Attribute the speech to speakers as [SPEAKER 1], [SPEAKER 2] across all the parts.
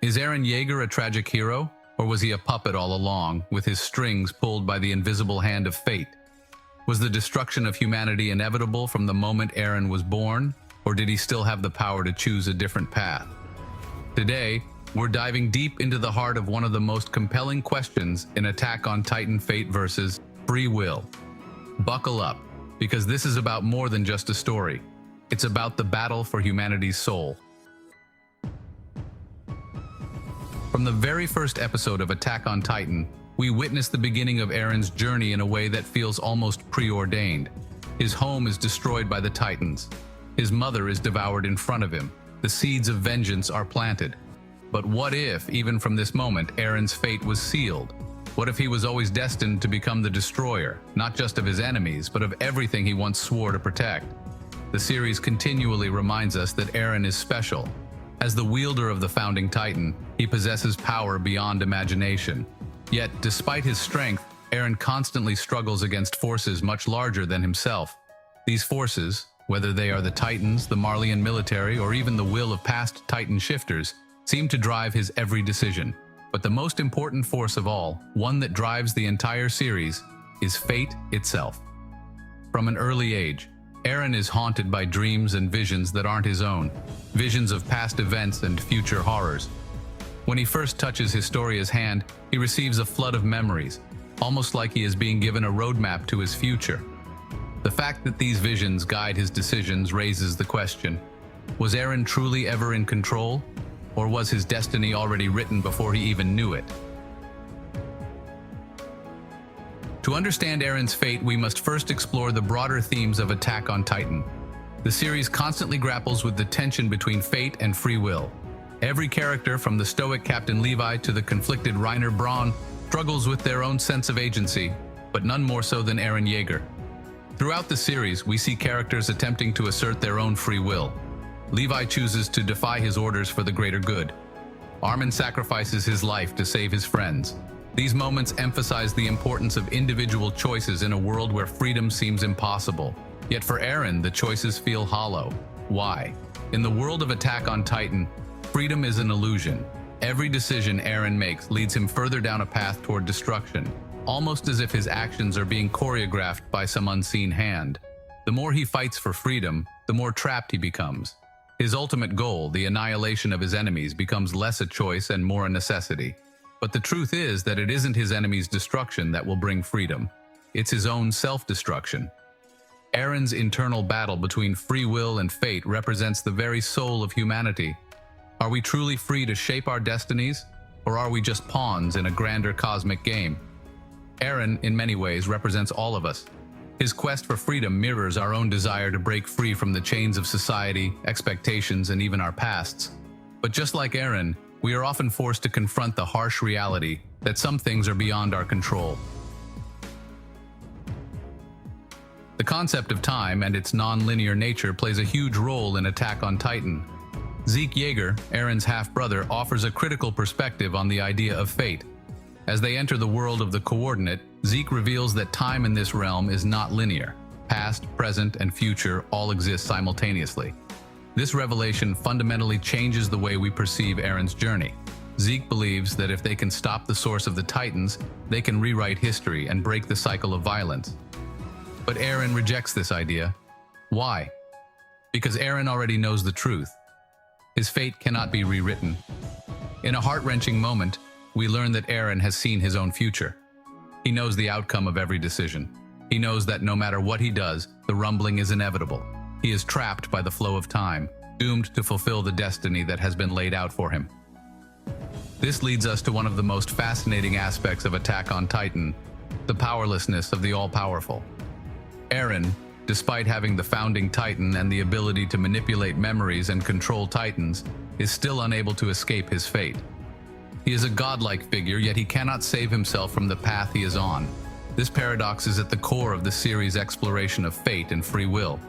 [SPEAKER 1] Is Eren Yeager a tragic hero, or was he a puppet all along, with his strings pulled by the invisible hand of fate? Was the destruction of humanity inevitable from the moment Eren was born, or did he still have the power to choose a different path? Today, we're diving deep into the heart of one of the most compelling questions in Attack on Titan: Fate versus Free Will. Buckle up, because this is about more than just a story. It's about the battle for humanity's soul. From the very first episode of Attack on Titan, we witness the beginning of Eren's journey in a way that feels almost preordained. His home is destroyed by the Titans. His mother is devoured in front of him. The seeds of vengeance are planted. But what if, even from this moment, Eren's fate was sealed? What if he was always destined to become the destroyer, not just of his enemies, but of everything he once swore to protect? The series continually reminds us that Eren is special. As the wielder of the founding Titan, he possesses power beyond imagination. Yet, despite his strength, Eren constantly struggles against forces much larger than himself. These forces, whether they are the Titans, the Marleyan military, or even the will of past Titan shifters, seem to drive his every decision. But the most important force of all, one that drives the entire series, is fate itself. From an early age, Eren is haunted by dreams and visions that aren't his own, visions of past events and future horrors. When he first touches Historia's hand, he receives a flood of memories, almost like he is being given a roadmap to his future. The fact that these visions guide his decisions raises the question: was Eren truly ever in control? Or was his destiny already written before he even knew it? To understand Eren's fate, we must first explore the broader themes of Attack on Titan. The series constantly grapples with the tension between fate and free will. Every character, from the stoic Captain Levi to the conflicted Reiner Braun, struggles with their own sense of agency, but none more so than Eren Yeager. Throughout the series, we see characters attempting to assert their own free will. Levi chooses to defy his orders for the greater good. Armin sacrifices his life to save his friends. These moments emphasize the importance of individual choices in a world where freedom seems impossible. Yet for Eren, the choices feel hollow. Why? In the world of Attack on Titan, freedom is an illusion. Every decision Eren makes leads him further down a path toward destruction, almost as if his actions are being choreographed by some unseen hand. The more he fights for freedom, the more trapped he becomes. His ultimate goal, the annihilation of his enemies, becomes less a choice and more a necessity. But the truth is that it isn't his enemy's destruction that will bring freedom. It's his own self-destruction. Eren's internal battle between free will and fate represents the very soul of humanity. Are we truly free to shape our destinies, or are we just pawns in a grander cosmic game? Eren, in many ways, represents all of us. His quest for freedom mirrors our own desire to break free from the chains of society, expectations, and even our pasts. But just like Eren, we are often forced to confront the harsh reality that some things are beyond our control. The concept of time and its non-linear nature plays a huge role in Attack on Titan. Zeke Yeager, Eren's half-brother, offers a critical perspective on the idea of fate. As they enter the world of the coordinate, Zeke reveals that time in this realm is not linear. Past, present, and future all exist simultaneously. This revelation fundamentally changes the way we perceive Eren's journey. Zeke believes that if they can stop the source of the Titans, they can rewrite history and break the cycle of violence. But Eren rejects this idea. Why? Because Eren already knows the truth. His fate cannot be rewritten. In a heart-wrenching moment, we learn that Eren has seen his own future. He knows the outcome of every decision. He knows that no matter what he does, the rumbling is inevitable. He is trapped by the flow of time, doomed to fulfill the destiny that has been laid out for him. This leads us to one of the most fascinating aspects of Attack on Titan, the powerlessness of the all-powerful. Eren, despite having the founding Titan and the ability to manipulate memories and control Titans, is still unable to escape his fate. He is a godlike figure, yet he cannot save himself from the path he is on. This paradox is at the core of the series' exploration of fate and free will.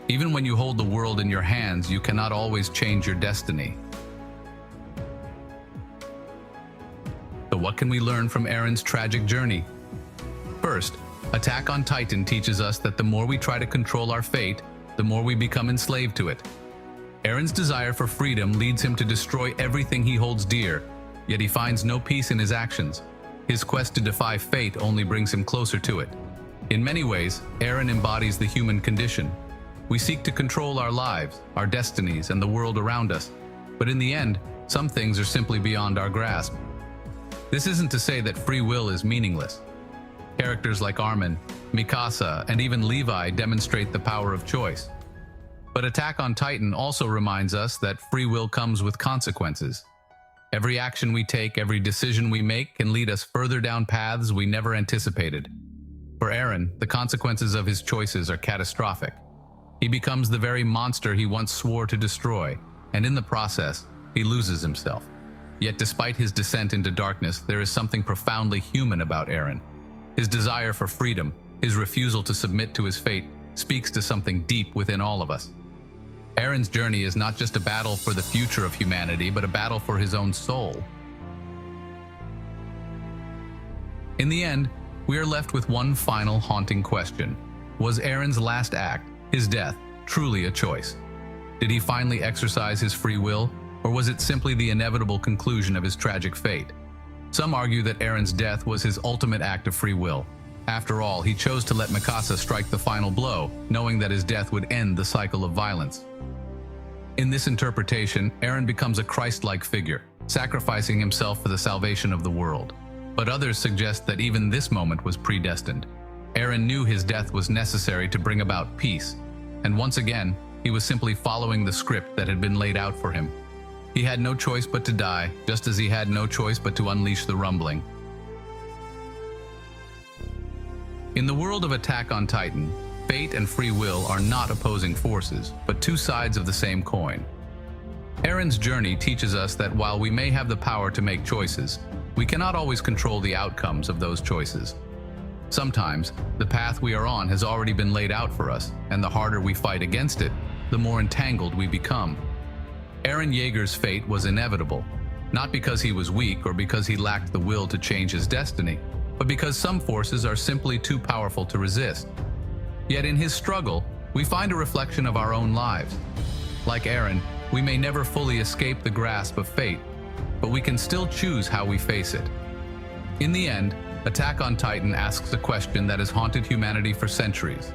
[SPEAKER 1] Even when you hold the world in your hands, you cannot always change your destiny. So what can we learn from Eren's tragic journey? First, Attack on Titan teaches us that the more we try to control our fate, the more we become enslaved to it. Eren's desire for freedom leads him to destroy everything he holds dear, yet he finds no peace in his actions. His quest to defy fate only brings him closer to it. In many ways, Eren embodies the human condition. We seek to control our lives, our destinies, and the world around us. But in the end, some things are simply beyond our grasp. This isn't to say that free will is meaningless. Characters like Armin, Mikasa, and even Levi demonstrate the power of choice. But Attack on Titan also reminds us that free will comes with consequences. Every action we take, every decision we make can lead us further down paths we never anticipated. For Eren, the consequences of his choices are catastrophic. He becomes the very monster he once swore to destroy, and in the process, he loses himself. Yet despite his descent into darkness, there is something profoundly human about Eren. His desire for freedom, his refusal to submit to his fate, speaks to something deep within all of us. Eren's journey is not just a battle for the future of humanity, but a battle for his own soul. In the end, we are left with one final haunting question. Was Eren's last act, his death, truly a choice? Did he finally exercise his free will, or was it simply the inevitable conclusion of his tragic fate? Some argue that Eren's death was his ultimate act of free will. After all, he chose to let Mikasa strike the final blow, knowing that his death would end the cycle of violence. In this interpretation, Eren becomes a Christ-like figure, sacrificing himself for the salvation of the world. But others suggest that even this moment was predestined. Eren knew his death was necessary to bring about peace, and once again, he was simply following the script that had been laid out for him. He had no choice but to die, just as he had no choice but to unleash the rumbling. In the world of Attack on Titan, fate and free will are not opposing forces, but two sides of the same coin. Eren's journey teaches us that while we may have the power to make choices, we cannot always control the outcomes of those choices. Sometimes, the path we are on has already been laid out for us, and the harder we fight against it, the more entangled we become. Eren Yeager's fate was inevitable, not because he was weak or because he lacked the will to change his destiny, but because some forces are simply too powerful to resist. Yet in his struggle, we find a reflection of our own lives. Like Eren, we may never fully escape the grasp of fate, but we can still choose how we face it. In the end, Attack on Titan asks a question that has haunted humanity for centuries.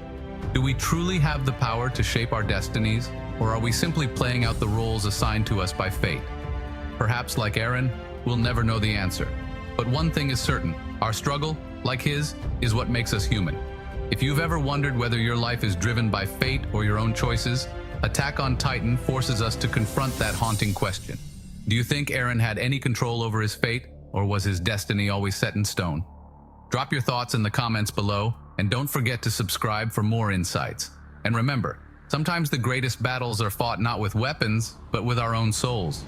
[SPEAKER 1] Do we truly have the power to shape our destinies, or are we simply playing out the roles assigned to us by fate? Perhaps like Eren, we'll never know the answer. But one thing is certain, our struggle, like his, is what makes us human. If you've ever wondered whether your life is driven by fate or your own choices, Attack on Titan forces us to confront that haunting question. Do you think Eren had any control over his fate, or was his destiny always set in stone? Drop your thoughts in the comments below, and don't forget to subscribe for more insights. And remember, sometimes the greatest battles are fought not with weapons, but with our own souls.